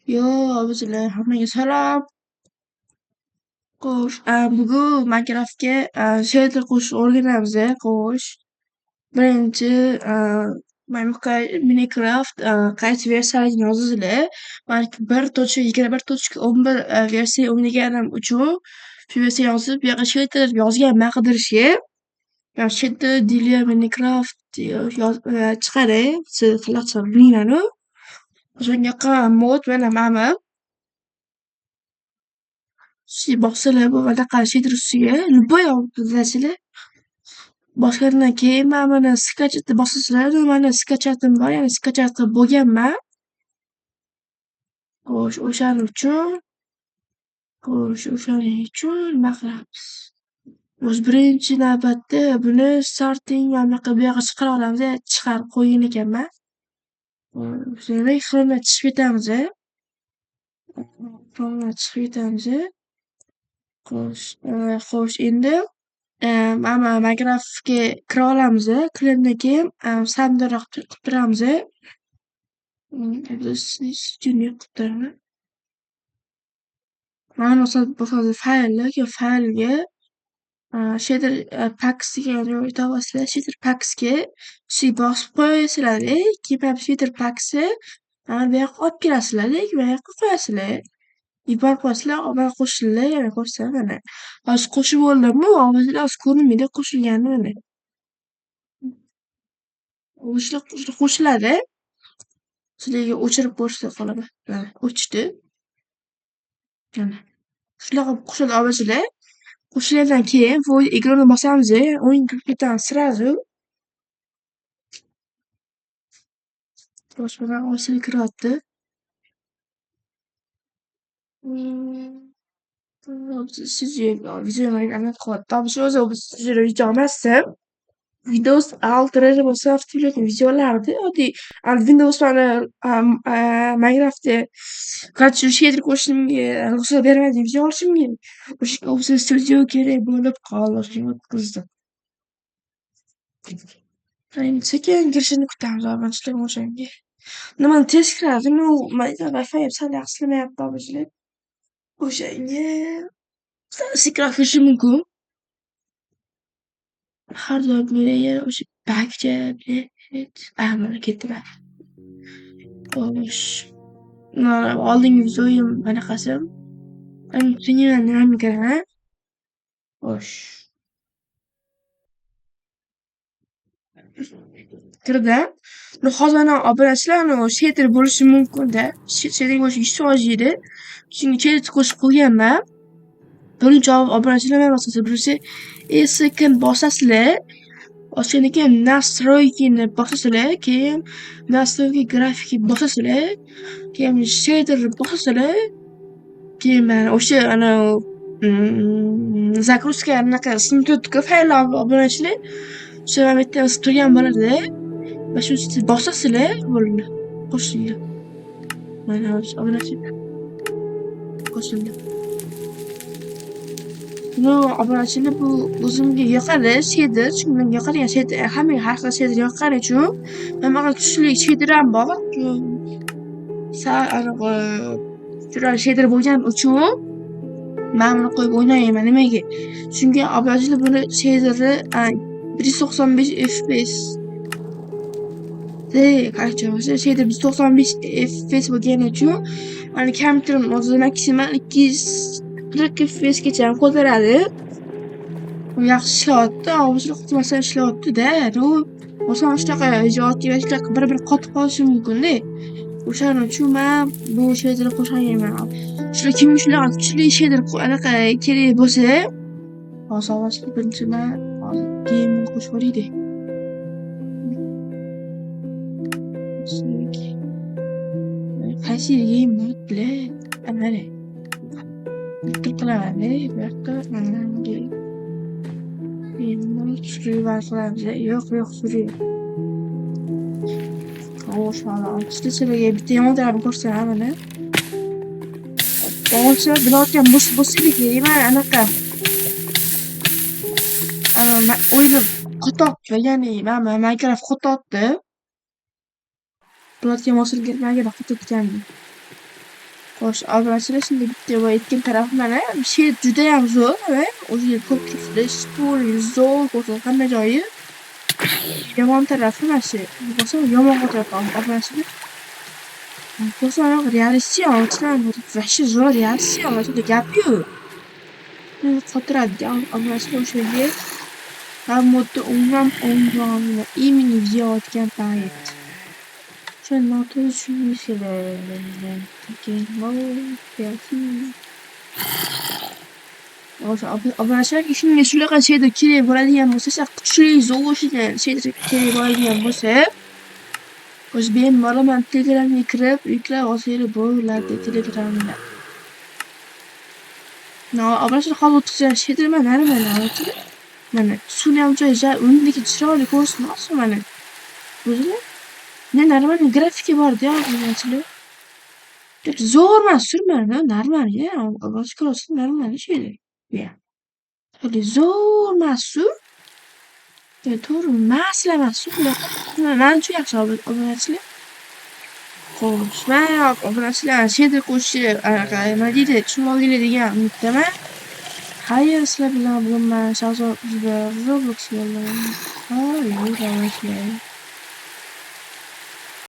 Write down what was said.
Yo, bizlar hammaga salom. Xo'sh, bugun Minecraftga shader qo'shishni o'rganamiz, xo'sh. Birinchi Minecraft qaysi versiyaligini yozasizlar. Balki 1.21.11 versiya o'ynaganim uchun shu versiya yozib, bu yoqqa shader yozganman qidirishga. Shader dealer Minecraft chiqaring. Siz qanaqa bilinglar-ku. O'shanga mod mana boqsalar bu anaqa shader ustiga любой yozasizlar. Bosgandan keyin mana skачать bosasizlar. Mana skachatim bor, ya'ni skachat qilib bo'lganman. Xo'sh, o'shaning uchun nima qilamiz? O'z birinchi navbatda buni starting anaqa bu yoqqa chiqara olamiz, chiqarib qo'ygan ekanman. So'ngra Chrome'dan chiqib ketamiz. Xo'sh, endi mana Minecraftga kira olamiz. Kirgandan keyin sandiqroq qilib turamiz. Junior qilib turaman. Mana bo'lsa faylga shader packs degan topasizlar. Shader packsga bosib qo'yasizlar. Keyin shader packsni bu yoqqa olib kelasizlar. Bu yoqqa qo'yasizlar. Yuborib qo'yasizlar, mana qo'shildi, yana ko'rsam mana. Hozir qo'shib bo'ldimmi? Hozir ko'rinmaydi qo'shilgani mana. Qo'shiladi. Sizlarga o'chirib ko'rsatib qolaman. Mana o'chdi. Mana. Shunaqa qo'shilib olasizlar. Qo'shilgandan keyin void ekronni bosamiz. O'yin kirib ketamiz sразу. Boshqa osilib kiryapti. Siz videoni aniq qilyapti. O'zi video emasdi. Windows Alt reja bo'lsa avtomatik videolarni oddiy Windows mana Minecraftda qancha shader qo'shishimga ruxsat bermaydi video olishimga. O'sha studio kerak bo'lib qoldi. Shunga o'tkazdim. Endi sekin kirishini kutamiz obunachilar o'shanga. Nimani tez kiradi? Wi-Fi ham sal yaxshilamayapti obunachilar. O'shanga sekin kirishi mumkin. Har doim o'sha bakcha mana ketdilar. Xo'sh. Oldingi videoyim bunaqasi. Nima kerak? Xo'sh. Kirdi. Hozir obunachilar shader bo'lishi mumkin-da. Shader bo'lishi 100% yedi. Chunki shader qo'shib qo'yganman. Birinchi obunachilar bosasiz, birinchi sekin bosasizlar. O'shandan keyin настройкini bosasizlar, keyin настройки grafiki bosasizlar, keyin shader bosasizlar, keyin mana o'sha загрузка anaqa sintetika fayllar obunachilar. O'sha momentda turgan bo'ladi. Va shu bosasizlar, bo'ldi. Qo'shildi. Mana obunachilar. Qo'shildi. Obunachilar bu o'zimga yoqadi shader, chunki menga yoqadigan shader, hammaga har xil shader yoqqani uchun manaqa kuchli shader ham bor. Sal shader bo'lgani uchun men buni qo'yib o'ynayman. Nimaga? Chunki obunachilar buni shaderi 195 FPS. Qancha bo'lsa shader 195 FPS bo'lgani uchun mana kompyuterim o'zi maksimal 240 FPS gacha ko'taradi. Yaxshi ishlayapti, o'zini qutmasdan ishlayapti-da. O'sha shunaqa ijodiyatlar bir-bir qotib qolishi mumkin-da. O'shaning uchun men bu shaderni qo'shganman. Kim shunaqa kuchli shader anaqa kerak bo'lsa, hozir birinchi men game qo'shib qo'yaylik. Qaysi game bo'lar? Mana. Bitta qilaman, bu yoqqa mana shuruv qilamiz. Yo'q, shuruv. Xo'sh, mana sizlarga bitta yomon ko'rsataman mana. O'sha bilan bo'shligi, mana anaqa. O'yinim qo'topdi, ya'ni mana Minecraft qo'topdi. Bularga moslashga qo'topgan. Xo'sh, obunachilar shunday bitta va aytgan tarafim mana she'r judayam zo'r va o'ziga ko'p kirish, to'g'ri zo'r ko'rsatgan hamma joyi. Yomon tarafi mana shu. Bo'lsa yomon xotirjam obunachilar. Bo'lsa realistik ochdan вообще zo'r realistik ochda gap yo'q. Xotiradi obunachilar o'sha yerga ham modda умном имени сделать компанию. Что на то такие obunachilar shunga shunaqa şeyda kerak bo'ladigan bo'lsa, kuchli zo'r şeyda kerak bo'ladigan bo'lsa, o'zi bemalol Telegramga kirib, yuklab olsangiz bo'ladi Telegramga. Obunachilar hozir o'tirgan şeyda mana suvni ham joyi undagi chiroyli ko'rsatmoqchi mana. O'zini нормальный grafiki bor-da obunachilar. Zo'r emas surmani, normal ya. Obunachilar olsa normal şeyda. Ya. Hali zo'r emas-su. To'g'ri, masala emas-su. Menimcha yaxshi obunachilar. Xo'sh, men obunachilar şeyda qo'shish, nima deydi, tushunmoqchilar degan umiddaman. Xayr, sizlar bilan bugun men Shahzod Roblox yo'lladim. Yo'l boshlayman.